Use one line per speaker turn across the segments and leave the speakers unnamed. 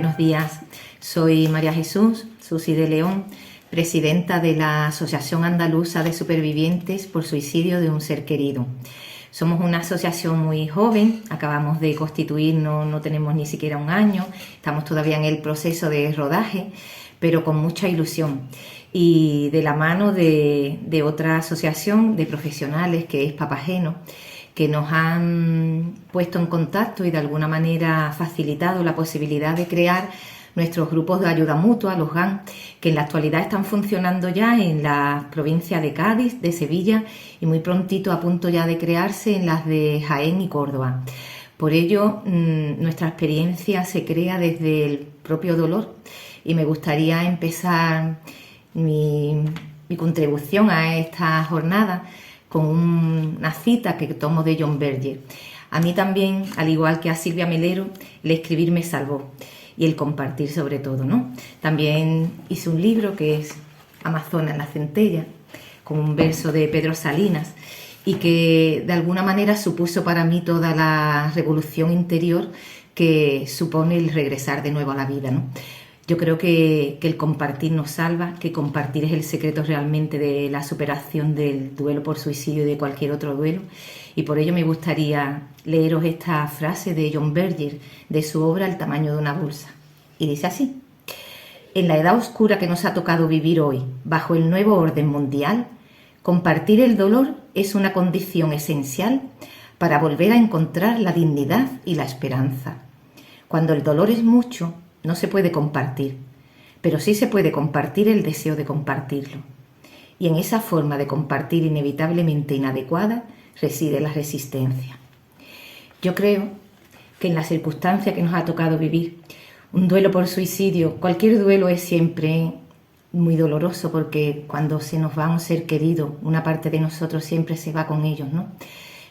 buenos días. Soy María Jesús Susi de León, presidenta de la Asociación Andaluza de Supervivientes por Suicidio de un Ser Querido. Somos una asociación muy joven, acabamos de constituirnos, no tenemos ni siquiera un año, estamos todavía en el proceso de rodaje, pero con mucha ilusión. Y de la mano de otra asociación de profesionales que es Papageno, que nos han puesto en contacto y de alguna manera facilitado la posibilidad de crear nuestros grupos de ayuda mutua, los GAN, que en la actualidad están funcionando ya en la provincia de Cádiz, de Sevilla y muy prontito a punto ya de crearse en las de Jaén y Córdoba. Por ello, nuestra experiencia se crea desde el propio dolor y me gustaría empezar mi contribución a esta jornada con una cita que tomo de John Berger. A mí también, al igual que a Silvia Melero, el escribir me salvó y el compartir sobre todo, ¿no? También hice un libro que es Amazonas, la centella, con un verso de Pedro Salinas y que de alguna manera supuso para mí toda la revolución interior que supone el regresar de nuevo a la vida, ¿no? Yo creo que el compartir nos salva, que compartir es el secreto realmente de la superación del duelo por suicidio y de cualquier otro duelo. Y por ello me gustaría leeros esta frase de John Berger, de su obra El tamaño de una bolsa. Y dice así: en la edad oscura que nos ha tocado vivir hoy, bajo el nuevo orden mundial, compartir el dolor es una condición esencial para volver a encontrar la dignidad y la esperanza. Cuando el dolor es mucho, no se puede compartir, pero sí se puede compartir el deseo de compartirlo. Y en esa forma de compartir inevitablemente inadecuada reside la resistencia. Yo creo que en la circunstancia que nos ha tocado vivir, un duelo por suicidio, cualquier duelo es siempre muy doloroso porque cuando se nos va un ser querido, una parte de nosotros siempre se va con ellos, ¿no?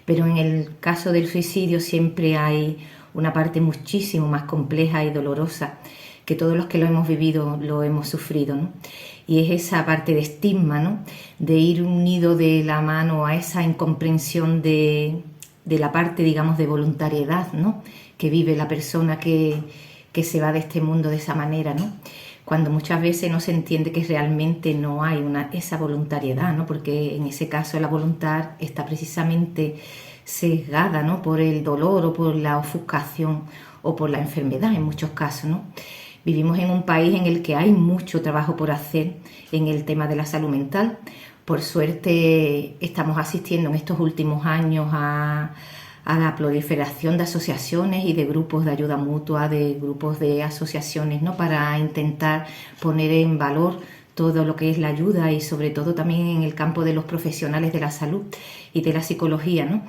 Pero en el caso del suicidio siempre hay una parte muchísimo más compleja y dolorosa, que todos los que lo hemos vivido lo hemos sufrido, ¿no? Y es esa parte de estigma, ¿no? De ir unido de la mano a esa incomprensión de la parte, digamos, de voluntariedad, ¿no? Que vive la persona que se va de este mundo de esa manera, ¿no? Cuando muchas veces no se entiende que realmente no hay esa voluntariedad, ¿no? Porque en ese caso la voluntad está precisamente sesgada, ¿no? Por el dolor o por la ofuscación o por la enfermedad en muchos casos, ¿no? Vivimos en un país en el que hay mucho trabajo por hacer en el tema de la salud mental. Por suerte estamos asistiendo en estos últimos años a la proliferación de asociaciones y de grupos de ayuda mutua, de grupos de asociaciones, ¿no? Para intentar poner en valor todo lo que es la ayuda y sobre todo también en el campo de los profesionales de la salud y de la psicología, ¿no?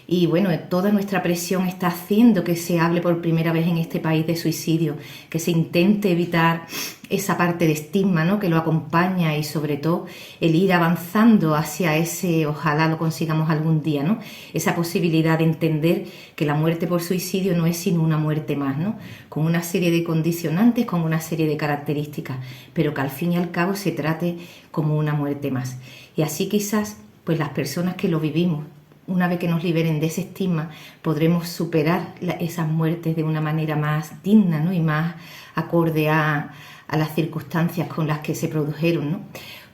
Y bueno, toda nuestra presión está haciendo que se hable por primera vez en este país de suicidio, que se intente evitar esa parte de estigma, ¿no? Que lo acompaña y sobre todo el ir avanzando hacia ese, ojalá lo consigamos algún día, ¿no? Esa posibilidad de entender que la muerte por suicidio no es sino una muerte más, ¿no? Con una serie de condicionantes, con una serie de características, pero que al fin y al cabo se trate como una muerte más. Y así quizás, pues las personas que lo vivimos, una vez que nos liberen de ese estigma, podremos superar esas muertes de una manera más digna, ¿no? Y más acorde a las circunstancias con las que se produjeron, ¿no?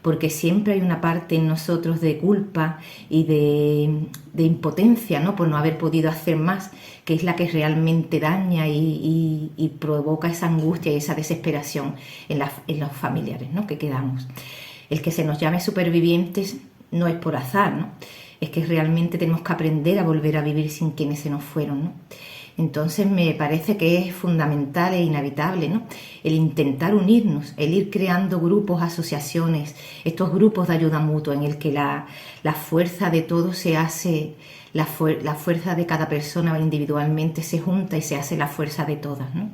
Porque siempre hay una parte en nosotros de culpa y de impotencia, ¿no? Por no haber podido hacer más, que es la que realmente daña y provoca esa angustia y esa desesperación en los familiares, ¿no? Que quedamos. El que se nos llame supervivientes no es por azar, ¿no? Es que realmente tenemos que aprender a volver a vivir sin quienes se nos fueron, ¿no? Entonces me parece que es fundamental e inevitable, ¿no? El intentar unirnos, el ir creando grupos, asociaciones, estos grupos de ayuda mutua en el que la fuerza de todos se hace, la fuerza de cada persona individualmente se junta y se hace la fuerza de todas, ¿no?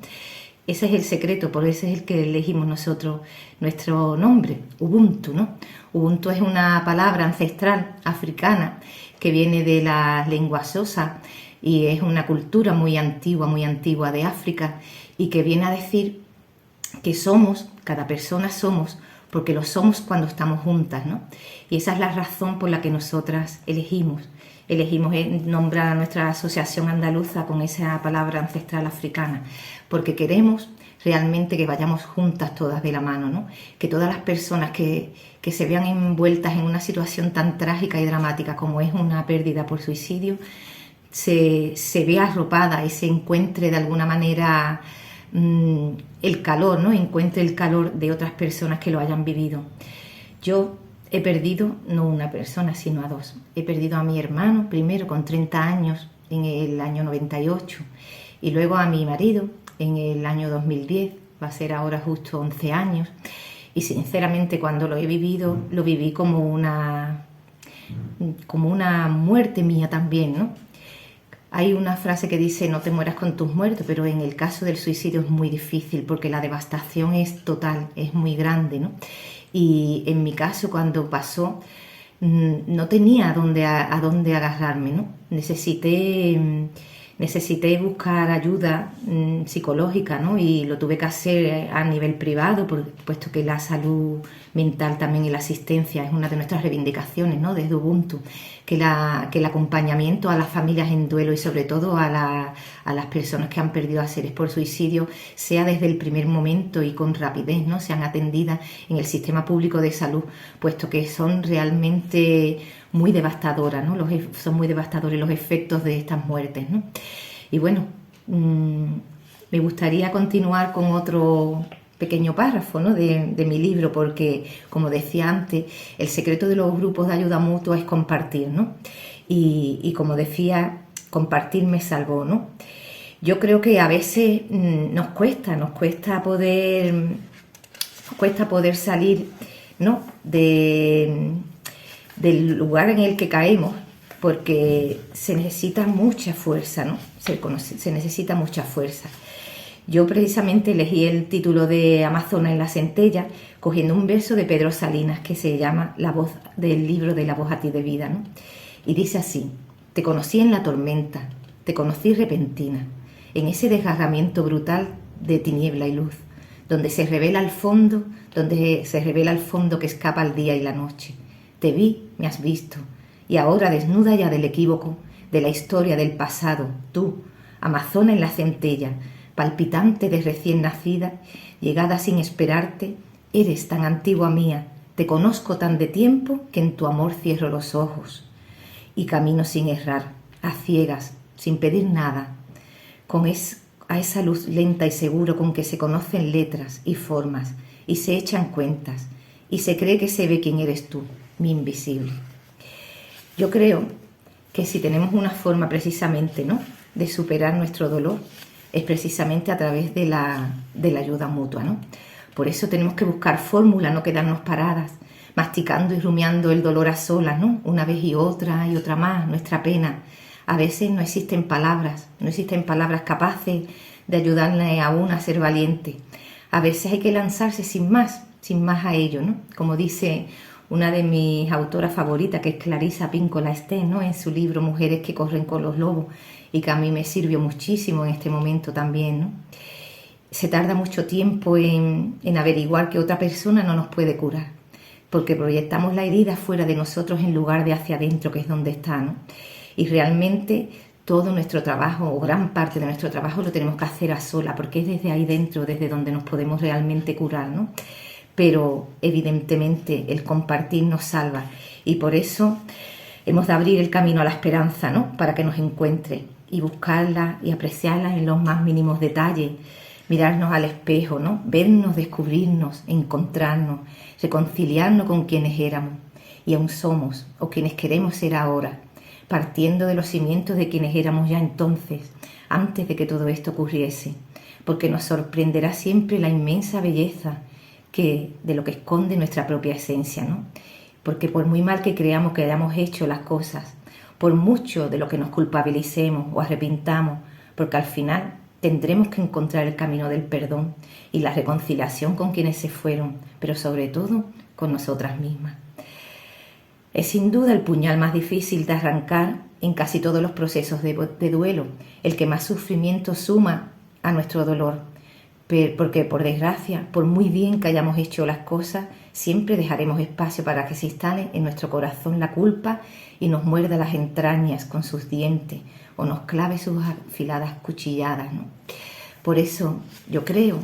Ese es el secreto, por eso es el que elegimos nosotros nuestro nombre, Ubuntu, ¿no? Ubuntu es una palabra ancestral africana que viene de la lengua xhosa y es una cultura muy antigua de África y que viene a decir que somos, cada persona somos, porque lo somos cuando estamos juntas, ¿no? Y esa es la razón por la que nosotras elegimos nombrar a nuestra asociación andaluza con esa palabra ancestral africana, porque queremos realmente que vayamos juntas todas de la mano, ¿no? Que todas las personas que se vean envueltas en una situación tan trágica y dramática como es una pérdida por suicidio, se vea arropada y se encuentre de alguna manera el calor, ¿no? Encuentre el calor de otras personas que lo hayan vivido. Yo he perdido no una persona, sino a dos. He perdido a mi hermano, primero con 30 años, en el año 98, y luego a mi marido en el año 2010, va a ser ahora justo 11 años, y sinceramente cuando lo he vivido, lo viví como una muerte mía también, ¿no? Hay una frase que dice no te mueras con tus muertos, pero en el caso del suicidio es muy difícil porque la devastación es total, es muy grande, ¿no? Y en mi caso cuando pasó no tenía a dónde agarrarme, ¿no? Necesité buscar ayuda psicológica, ¿no? Y lo tuve que hacer a nivel privado, puesto que la salud mental también y la asistencia es una de nuestras reivindicaciones, ¿no? Desde Ubuntu, que el acompañamiento a las familias en duelo y sobre todo a las personas que han perdido a seres por suicidio sea desde el primer momento y con rapidez, ¿no? Sean atendidas en el sistema público de salud, puesto que son realmente muy devastadoras, ¿no? Son muy devastadores los efectos de estas muertes, ¿no? Y bueno, me gustaría continuar con otro pequeño párrafo, ¿no? de mi libro, porque, como decía antes, el secreto de los grupos de ayuda mutua es compartir, ¿no? Y como decía, compartir me salvó, ¿no? Yo creo que a veces nos cuesta poder salir, ¿no? Del lugar en el que caemos, porque se necesita mucha fuerza, ¿no? Se necesita mucha fuerza. Yo precisamente elegí el título de Amazona en la centella, cogiendo un verso de Pedro Salinas que se llama La voz del libro de La voz a ti de vida, ¿no? Y dice así: te conocí en la tormenta, te conocí repentina, en ese desgarramiento brutal de tiniebla y luz, donde se revela el fondo que escapa al día y la noche. Te vi, me has visto, y ahora desnuda ya del equívoco, de la historia del pasado, tú, amazona en la centella, palpitante de recién nacida, llegada sin esperarte, eres tan antigua mía, te conozco tan de tiempo que en tu amor cierro los ojos y camino sin errar, a ciegas, sin pedir nada, a esa luz lenta y seguro con que se conocen letras y formas y se echan cuentas y se cree que se ve quién eres tú, mi invisible. Yo creo que si tenemos una forma precisamente, ¿no?, de superar nuestro dolor, es precisamente a través de la ayuda mutua, ¿no? Por eso tenemos que buscar fórmulas, no quedarnos paradas, masticando y rumiando el dolor a solas, ¿no? Una vez y otra más, nuestra pena. A veces no existen palabras capaces de ayudarle a una a ser valiente. A veces hay que lanzarse sin más a ello, ¿no? Como dice una de mis autoras favoritas, que es Clarissa Pinkola Estés, ¿no?, en su libro Mujeres que corren con los lobos, y que a mí me sirvió muchísimo en este momento también, ¿no? Se tarda mucho tiempo en averiguar que otra persona no nos puede curar, porque proyectamos la herida fuera de nosotros en lugar de hacia adentro, que es donde está, ¿no? Y realmente todo nuestro trabajo, o gran parte de nuestro trabajo, lo tenemos que hacer a sola, porque es desde ahí dentro, desde donde nos podemos realmente curar, ¿no? Pero evidentemente el compartir nos salva, y por eso hemos de abrir el camino a la esperanza, ¿no?, para que nos encuentre, y buscarla y apreciarla en los más mínimos detalles, mirarnos al espejo, ¿no?, vernos, descubrirnos, encontrarnos, reconciliarnos con quienes éramos y aún somos, o quienes queremos ser ahora, partiendo de los cimientos de quienes éramos ya entonces, antes de que todo esto ocurriese, porque nos sorprenderá siempre la inmensa belleza de lo que esconde nuestra propia esencia, ¿no? Porque por muy mal que creamos que hayamos hecho las cosas, por mucho de lo que nos culpabilicemos o arrepintamos, porque al final tendremos que encontrar el camino del perdón y la reconciliación con quienes se fueron, pero sobre todo con nosotras mismas. Es sin duda el puñal más difícil de arrancar en casi todos los procesos de duelo, el que más sufrimiento suma a nuestro dolor, porque por desgracia, por muy bien que hayamos hecho las cosas, siempre dejaremos espacio para que se instale en nuestro corazón la culpa y nos muerda las entrañas con sus dientes o nos clave sus afiladas cuchilladas, ¿no? Por eso yo creo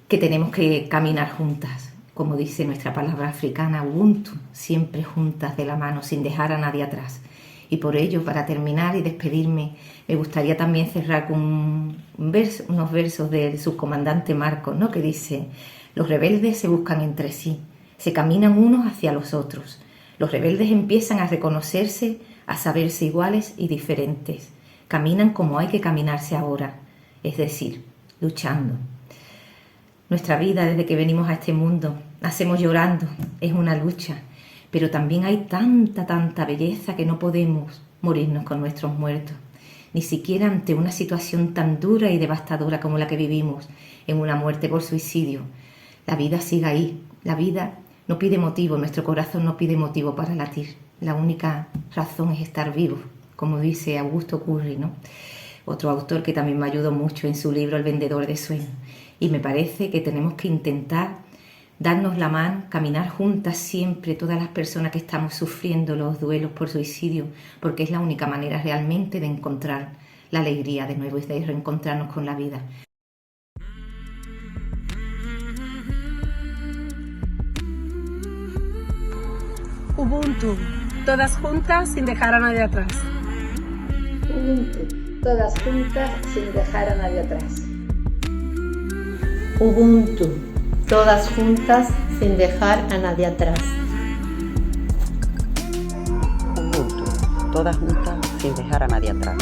que tenemos que caminar juntas, como dice nuestra palabra africana, Ubuntu, siempre juntas de la mano, sin dejar a nadie atrás. Y por ello, para terminar y despedirme, me gustaría también cerrar con unos versos del subcomandante Marcos, ¿no? Que dice: los rebeldes se buscan entre sí, se caminan unos hacia los otros. Los rebeldes empiezan a reconocerse, a saberse iguales y diferentes. Caminan como hay que caminarse ahora, es decir, luchando. Nuestra vida desde que venimos a este mundo, nacemos llorando, es una lucha. Pero también hay tanta belleza que no podemos morirnos con nuestros muertos, ni siquiera ante una situación tan dura y devastadora como la que vivimos, en una muerte por suicidio. La vida sigue ahí, la vida no pide motivo, nuestro corazón no pide motivo para latir. La única razón es estar vivos, como dice Augusto Curry, ¿no? Otro autor que también me ayudó mucho en su libro El vendedor de sueños. Y me parece que tenemos que intentar darnos la mano, caminar juntas siempre, todas las personas que estamos sufriendo los duelos por suicidio, porque es la única manera realmente de encontrar la alegría de nuevo y de reencontrarnos con la vida.
Ubuntu, todas juntas sin dejar a nadie atrás.
Ubuntu, todas juntas sin dejar a nadie atrás.
Ubuntu, todas juntas sin dejar a nadie atrás.
Ubuntu, todas juntas sin dejar a nadie atrás.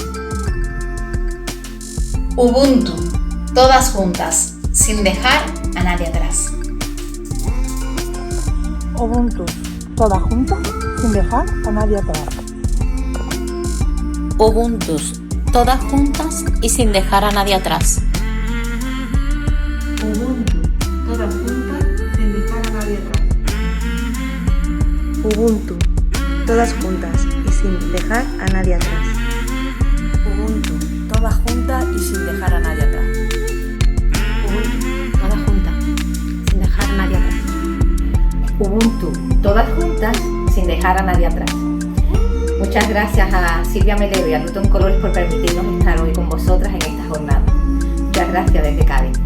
Ubuntu, todas juntas sin dejar a nadie atrás.
Ubuntu, todas juntas sin dejar a nadie atrás.
Ubuntu, todas juntas y sin dejar a nadie atrás.
Ubuntu, todas juntas sin dejar a nadie atrás.
Ubuntu, todas juntas y sin dejar a nadie atrás.
Ubuntu, todas juntas y sin dejar a nadie atrás.
Ubuntu, todas juntas, sin dejar a nadie atrás. Ubuntu, todas juntas, sin dejar a nadie atrás. Muchas gracias a Silvia Melero y a Newton Colores por permitirnos estar hoy con vosotras en esta jornada. Muchas gracias desde Cádiz.